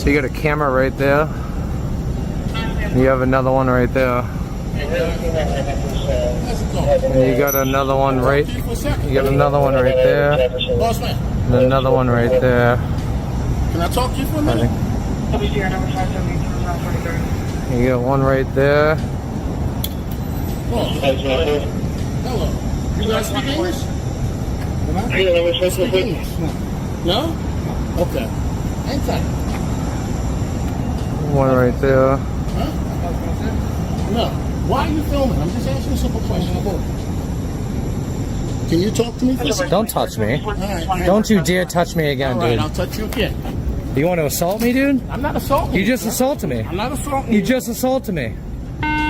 So you got a camera right there. You have another one right there. And you got another one right. You got another one right there. And another one right there. Can I talk to you for a minute? You got one right there. Oh. Hello. You guys speak English? Speak English? No? Okay. Hang tight. One right there. Huh? No. Why are you filming? I'm just asking a simple question. Can you talk to me for a second? Don't touch me. Right. Don't you dare touch me again, All right, dude. I'll touch you again. You want to assault me, dude? I'm not assaulting you. You just assaulted me. I'm not assaulting You just assaulted me.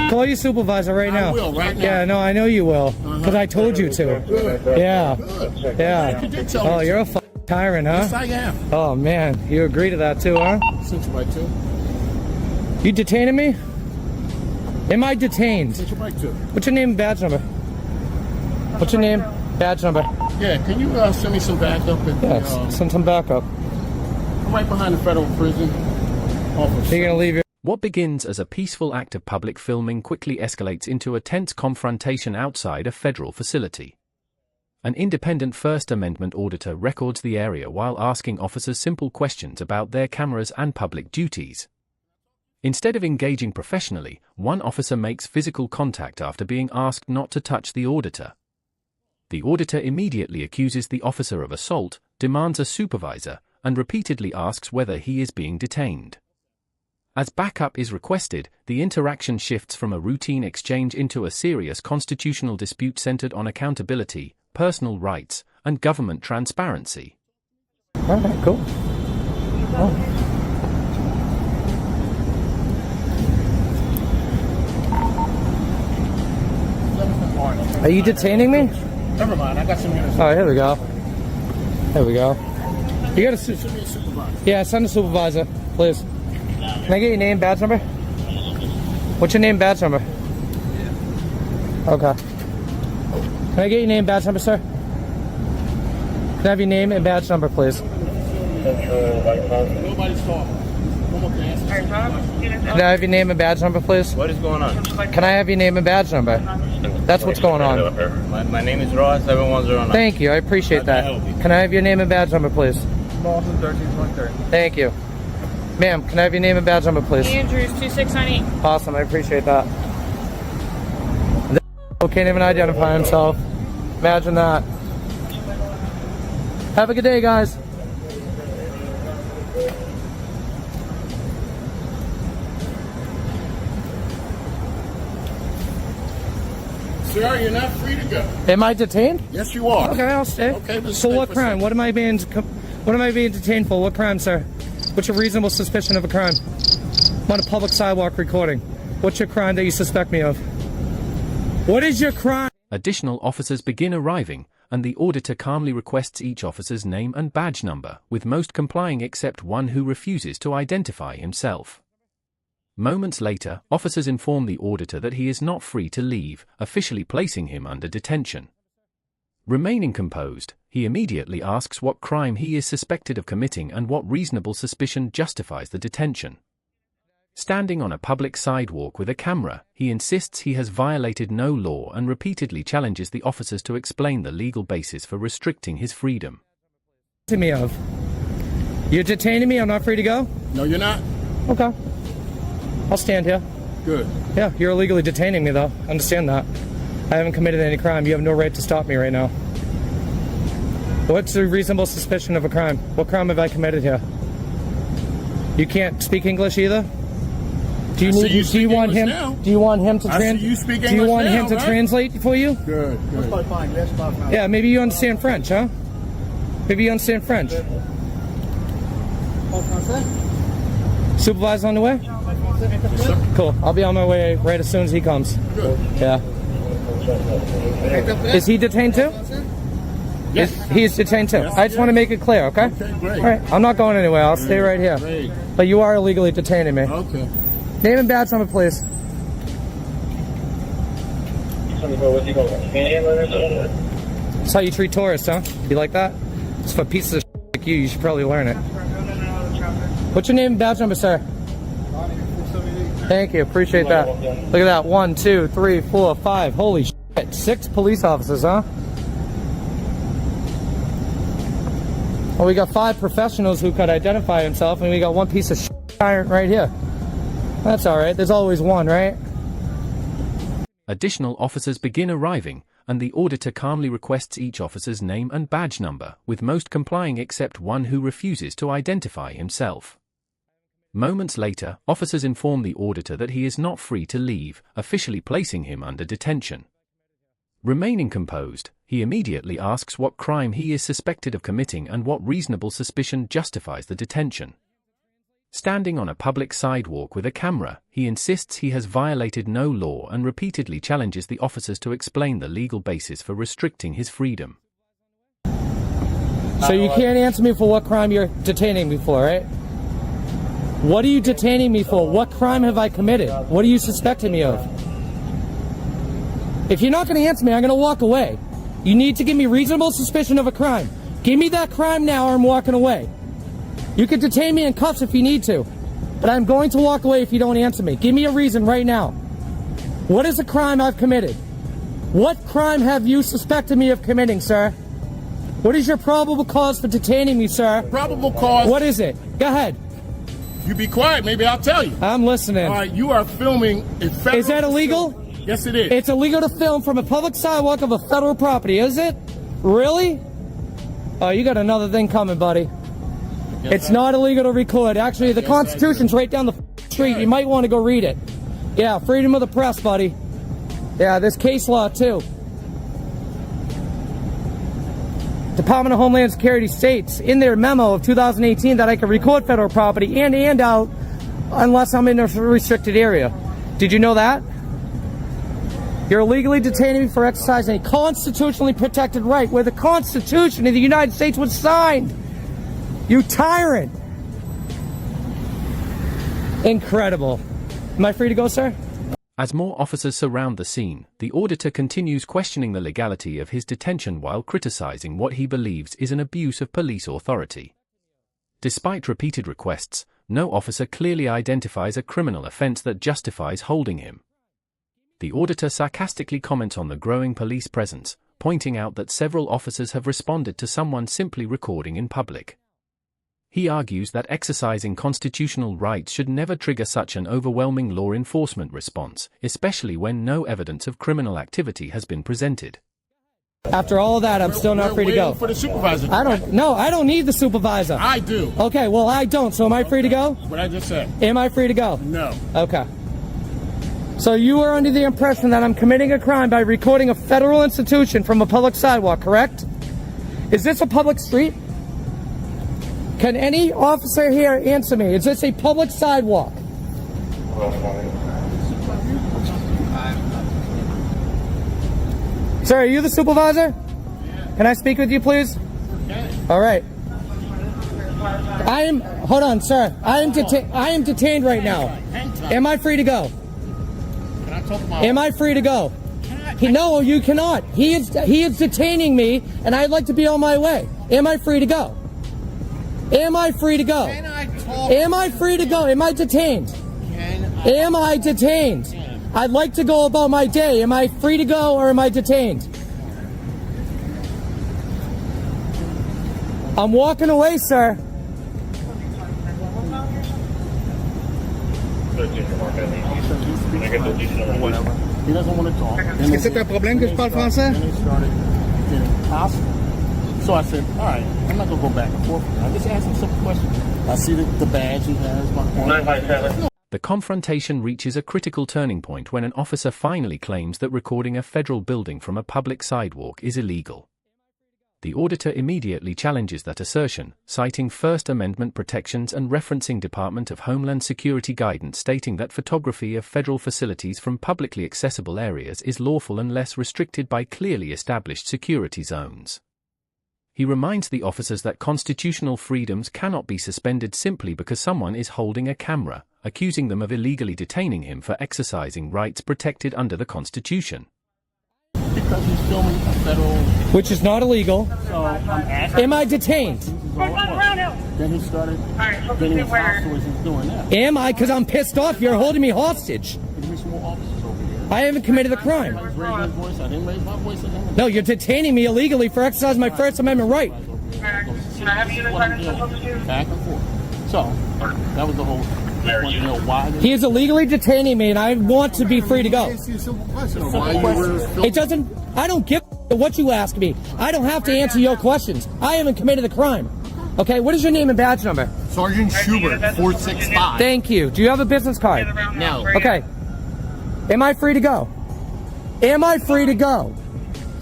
Call your supervisor right now. I will, right now. Yeah, no, I know you will. Because I told you to. Good. Yeah. Good. Yeah. You did tell me. Oh, you're a f***ing tyrant, huh? Yes, I am. Oh, man. You agree to that too, huh? Since your bike too. You detaining me? Am I detained? Since your bike too. What's your name and badge number? What's your name? Badge number. Yeah, can you send me some backup? Yes, send some backup. I'm right behind the federal prison office. You're gonna leave your... What begins as a peaceful act of public filming quickly escalates into a tense confrontation outside a federal facility. An independent First Amendment auditor records the area while asking officers simple questions about their cameras and public duties. Instead of engaging professionally, one officer makes physical contact after being asked not to touch the auditor. The auditor immediately accuses the officer of assault, demands a supervisor, and repeatedly asks whether he is being detained. As backup is requested, the interaction shifts from a routine exchange into a serious constitutional dispute centered on accountability, personal rights, and government transparency. Alright, cool. Oh. Are you detaining me? Never mind, I got some minutes. Oh, here we go. Here we go. You got a supervisor. Yeah, send a supervisor, please. Can I get your name, badge number? What's your name, badge number? Okay. Can I get your name, badge number, sir? Can I have your name and badge number, please? Nobody's talking. Can I have your name and badge number, please? What is going on? Can I have your name and badge number? That's what's going on. My name is Ross 7109. Thank you, I appreciate that. Can I have your name and badge number, please? Boston 1323. Thank you. Ma'am, can I have your name and badge number, please? Andrews 2698. Awesome, I appreciate that. Can't even identify himself. Imagine that. Have a good day, guys. Sir, you're not free to go. Am I detained? Yes, you are. Okay, I'll stay. Okay, but so what crime? What am I being detained for? What crime, sir? What's your reasonable suspicion of a crime? I'm on a public sidewalk recording. What's your crime that you suspect me of? What is your crime? Additional officers begin arriving, and the auditor calmly requests each officer's name and badge number, with most complying except one who refuses to identify himself. Moments later, officers inform the auditor that he is not free to leave, officially placing him under detention. Remaining composed, he immediately asks what crime he is suspected of committing and what reasonable suspicion justifies the detention. Standing on a public sidewalk with a camera, he insists he has violated no law and repeatedly challenges the officers to explain the legal basis for restricting his freedom. You're detaining me? I'm not free to go? No, you're not. Okay. I'll stand here. Good. Yeah, you're illegally detaining me, though. Understand that. I haven't committed any crime. You have no right to stop me right now. What's the reasonable suspicion of a crime? What crime have I committed here? You can't speak English either? Do you want him to translate for you? Good. Yeah, maybe you understand French, huh? Maybe you understand French. Supervisor on the way? Cool. I'll be on my way right as soon as he comes. Good. Yeah. Is he detained too? Yes. He's detained too. Yes, I just want to make it clear, okay? Okay, great. All right. I'm not going anywhere. I'll stay right here. Great. But you are illegally detaining me. Okay. Name and badge number, please. That's how you treat tourists, huh? You like that? It's for pieces of shit like you should probably learn it. What's your name and badge number, sir? Thank you. Appreciate that. Look at that. 1, 2, 3, 4, 5. Holy shit. 6 police officers, huh? Well, we got 5 professionals who could identify himself, and we got 1 piece of shit tyrant right here. That's all right. There's always one, right? Additional officers begin arriving, and the auditor calmly requests each officer's name and badge number, with most complying except one who refuses to identify himself. Moments later, officers inform the auditor that he is not free to leave, officially placing him under detention. Remaining composed, he immediately asks what crime he is suspected of committing and what reasonable suspicion justifies the detention. Standing on a public sidewalk with a camera, he insists he has violated no law and repeatedly challenges the officers to explain the legal basis for restricting his freedom. So you can't answer me for what crime you're detaining me for, right? What are you detaining me for? What crime have I committed? What are you suspecting me of? If you're not going to answer me, I'm going to walk away. You need to give me reasonable suspicion of a crime. Give me that crime now or I'm walking away. You can detain me in cuffs if you need to, but I'm going to walk away if you don't answer me. Give me a reason right now. What is the crime I've committed? What crime have you suspected me of committing, sir? What is your probable cause for detaining me, sir? Probable cause. What is it? Go ahead. You be quiet, maybe I'll tell you. I'm listening. All right, you are filming a federal... Is that illegal? Yes, it is. It's illegal to film from a public sidewalk of a federal property, is it? Really? Oh, you got another thing coming, buddy. It's not illegal to record. Actually, the Constitution's right down the street. You might want to go read it. Yeah, freedom of the press, buddy. Yeah, there's case law, too. Department of Homeland Security states in their memo of 2018 that I can record federal property and out unless I'm in a restricted area. Did you know that? You're illegally detaining me for exercising a constitutionally protected right where the Constitution of the United States was signed. You tyrant! Incredible. Am I free to go, sir? As more officers surround the scene, the auditor continues questioning the legality of his detention while criticizing what he believes is an abuse of police authority. Despite repeated requests, no officer clearly identifies a criminal offense that justifies holding him. The auditor sarcastically comments on the growing police presence, pointing out that several officers have responded to someone simply recording in public. He argues that exercising constitutional rights should never trigger such an overwhelming law enforcement response, especially when no evidence of criminal activity has been presented. After all of that, I'm still not free to go. For the supervisor. I don't need the supervisor. I do. Okay, well, I don't, so am I free to go? What I just said. Am I free to go? No. Okay. So you are under the impression that I'm committing a crime by recording a federal institution from a public sidewalk, correct? Is this a public street? Can any officer here answer me? Is this a public sidewalk? Sir, are you the supervisor? Can I speak with you, please? All right. Hold on, sir. I am detained right now. Am I free to go? Am I free to go? No, you cannot. He is detaining me, and I'd like to be on my way. Am I free to go? Am I free to go? Am I free to go? Am I detained? Am I detained? I'd like to go about my day. Am I free to go or am I detained? I'm walking away, sir. He doesn't want to talk. Est-ce que c'est un problème que je parle français? And they started getting hostile. So I said, all right, I'm not going to go back and forth. I just asked him some questions. I see the badge he has. The confrontation reaches a critical turning point when an officer finally claims that recording a federal building from a public sidewalk is illegal. The auditor immediately challenges that assertion, citing First Amendment protections and referencing Department of Homeland Security guidance stating that photography of federal facilities from publicly accessible areas is lawful unless restricted by clearly established security zones. He reminds the officers that constitutional freedoms cannot be suspended simply because someone is holding a camera, accusing them of illegally detaining him for exercising rights protected under the Constitution. Because he's filming a federal... Which is not illegal. So I'm asking... Am I detained? all it was. Then he started getting his hostile as he's doing that. Am I? Because I'm pissed off. You're holding me hostage. Give me some more officers over here. I haven't committed a crime. I was raising his voice. I didn't raise my voice at him. No, you're detaining me illegally for exercising my First Amendment right. Can I have you back and forth. So, that was the whole why He is illegally detaining me, and I want to be free to go. It doesn't. I don't give what you ask me. I don't have to answer your questions. I haven't committed a crime. Okay, what is your name and badge number? Sergeant Schubert, 465. Thank you. Do you have a business card? No. Okay. Am I free to go? Am I free to go?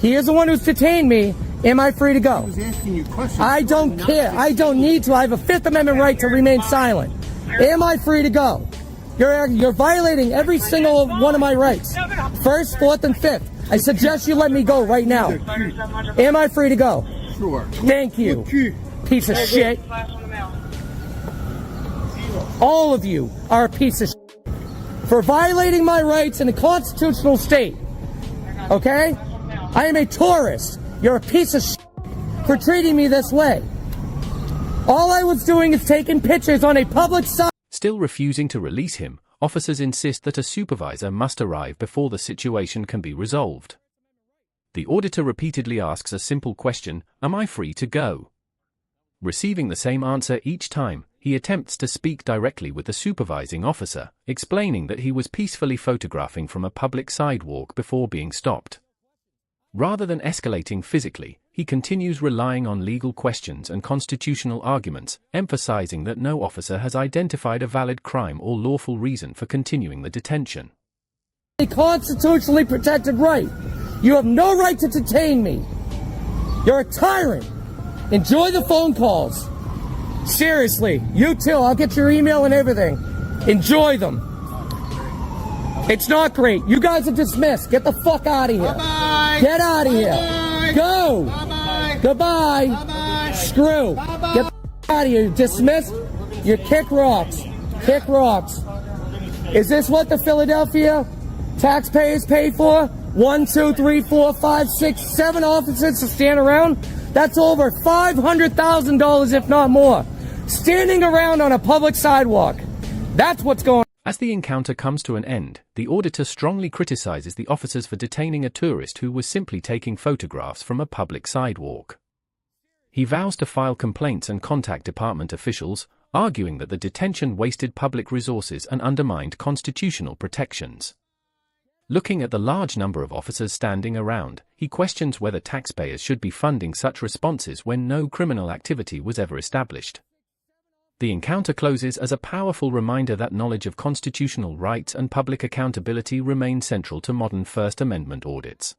He is the one who's detained me. Am I free to go? I was asking you questions. I don't care. I don't need to. I have a Fifth Amendment right to remain silent. Am I free to go? You're violating every single one of my rights. First, fourth, and fifth. I suggest you let me go right now. Am I free to go? Sure. Thank you, piece of shit. All of you are a piece of shit for violating my rights in a constitutional state. Okay? I am a tourist. You're a piece of shit for treating me this way. All I was doing is taking pictures on a public site. Still refusing to release him, officers insist that a supervisor must arrive before the situation can be resolved. The auditor repeatedly asks a simple question, "Am I free to go?" Receiving the same answer each time, he attempts to speak directly with the supervising officer, explaining that he was peacefully photographing from a public sidewalk before being stopped. Rather than escalating physically, he continues relying on legal questions and constitutional arguments, emphasizing that no officer has identified a valid crime or lawful reason for continuing the detention. A constitutionally protected right. You have no right to detain me. You're a tyrant. Enjoy the phone calls. Seriously, you too. I'll get your email and everything. Enjoy them. It's not great. You guys are dismissed. Get the fuck out of here. Bye-bye. Get out of here. Bye-bye. Go. Bye-bye. Goodbye. Bye-bye. Screw. Bye-bye. Get the fuck out of here. You're dismissed. You kick rocks. Kick rocks. Is this what the Philadelphia taxpayers paid for? 1, 2, 3, 4, 5, 6, 7 officers to stand around? That's over $500,000, if not more. Standing around on a public sidewalk. That's what's going on. As the encounter comes to an end, the auditor strongly criticizes the officers for detaining a tourist who was simply taking photographs from a public sidewalk. He vows to file complaints and contact department officials, arguing that the detention wasted public resources and undermined constitutional protections. Looking at the large number of officers standing around, he questions whether taxpayers should be funding such responses when no criminal activity was ever established. The encounter closes as a powerful reminder that knowledge of constitutional rights and public accountability remain central to modern First Amendment audits.